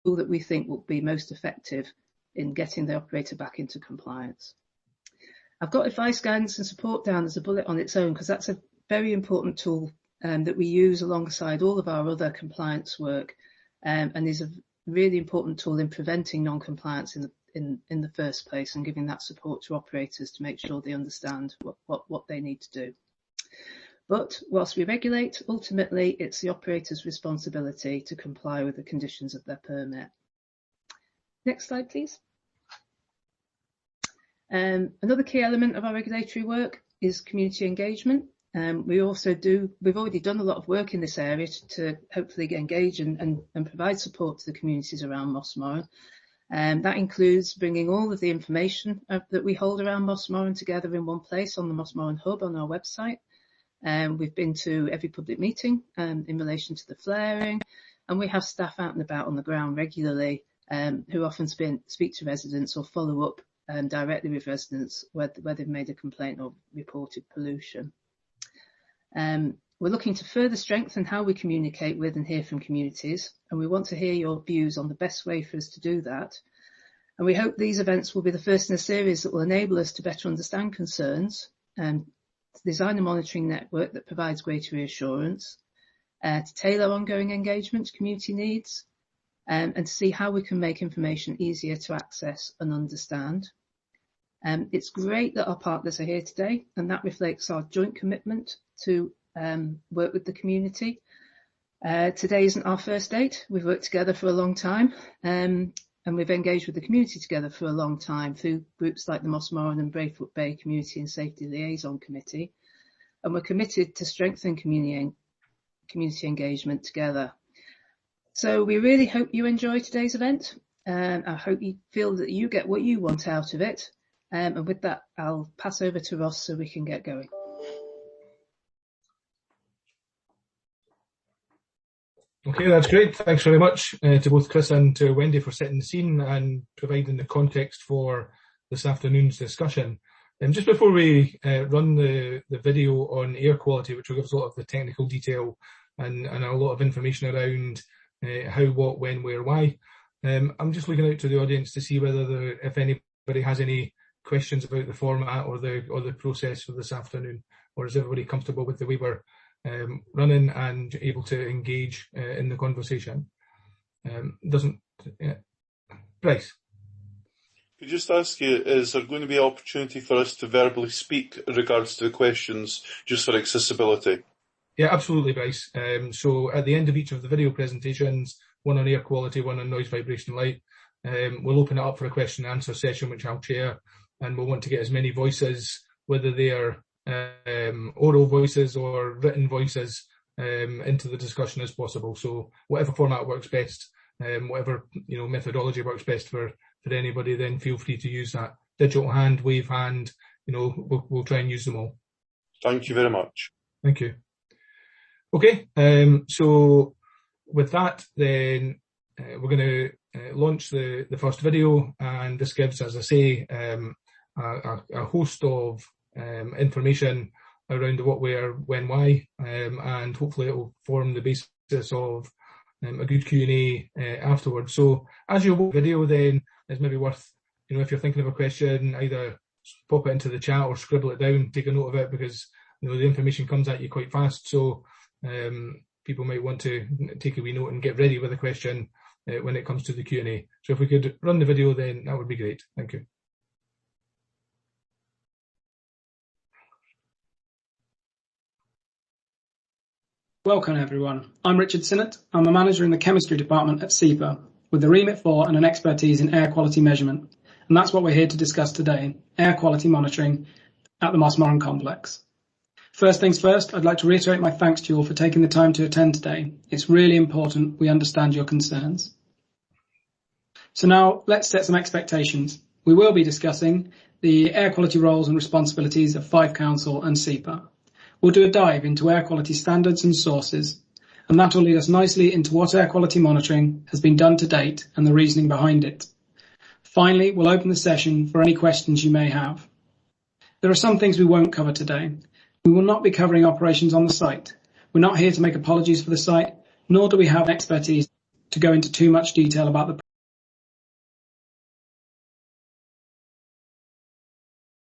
that we think will be most effective in getting the operator back into compliance. I've got advice, guidance and support down as a bullet on its own because that's a very important tool that we use alongside all of our other compliance work and is a really important tool in preventing non-compliance in the first place and giving that support to operators to make sure they understand what they need to do. But whilst we regulate, ultimately it's the operator's responsibility to comply with the conditions of their permit. Next slide, please. Another key element of our regulatory work is community engagement. We've already done a lot of work in this area to hopefully engage and provide support to the communities around Mossmorran. That includes bringing all of the information that we hold around Mossmorran together in one place on the Mossmorran Hub on our website. We've been to every public meeting in relation to the flaring, and we have staff out and about on the ground regularly who often speak to residents or follow up directly with residents where they've made a complaint or reported pollution. We're looking to further strengthen how we communicate with and hear from communities, and we want to hear your views on the best way for us to do that. And we hope these events will be the first in a series that will enable us to better understand concerns, to design a monitoring network that provides greater reassurance, to tailor ongoing engagement to community needs, and to see how we can make information easier to access and understand. It's great that our partners are here today, and that reflects our joint commitment to work with the community. Today isn't our first date. We've worked together for a long time, and we've engaged with the community together for a long time through groups like the Mossmorran and Braefoot Bay Community and Safety Liaison Committee, and we're committed to strengthen community engagement together. So we really hope you enjoy today's event, and I hope you feel that you get what you want out of it. And with that, I'll pass over to Ross so we can get going. Okay, that's great. Thanks very much to both Chris and to Wendy for setting the scene and providing the context for this afternoon's discussion. Just before we run the video on air quality, which will give us a lot of the technical detail and a lot of information around how, what, when, where, why, I'm just looking out to the audience to see whether if anybody has any questions about the format or the process for this afternoon, or is everybody comfortable with the way we're running and able to engage in the conversation? Bryce. Could I just ask you, is there going to be an opportunity for us to verbally speak in regards to the questions, just for accessibility? Yeah, absolutely, Bryce. So at the end of each of the video presentations, one on air quality, one on noise, vibration, light, we'll open it up for a question and answer session, which I'll chair, and we'll want to get as many voices, whether they are oral voices or written voices, into the discussion as possible. So whatever format works best, whatever methodology works best for anybody, then feel free to use that. Digital hand, wave hand, we'll try and use them all. Thank you very much. Thank you. Okay, so with that, then we're going to launch the first video, and this gives, as I say, a host of information around the what, where, when, why, and hopefully it will form the basis of a good Q&A afterwards. So as you watch the video, then it's maybe worth, if you're thinking of a question, either pop it into the chat or scribble it down, take a note of it, because the information comes at you quite fast. So people might want to take a wee note and get ready with a question when it comes to the Q&A. So if we could run the video, then that would be great. Thank you. Welcome everyone. I'm Richard Sinnott. I'm a manager in the chemistry department at SEPA with the remit for and an expertise in air quality measurement. And that's what we're here to discuss today, air quality monitoring at the Mossmorran complex. First things first, I'd like to reiterate my thanks to you all for taking the time to attend today. It's really important we understand your concerns. So now let's set some expectations. We will be discussing the air quality roles and responsibilities of Fife Council and SEPA. We'll do a dive into air quality standards and sources, and that will lead us nicely into what air quality monitoring has been done to date and the reasoning behind it. Finally, we'll open the session for any questions you may have. There are some things we won't cover today. We will not be covering operations on the site. We're not here to make apologies for the site, nor do we have expertise. to go into too much detail about the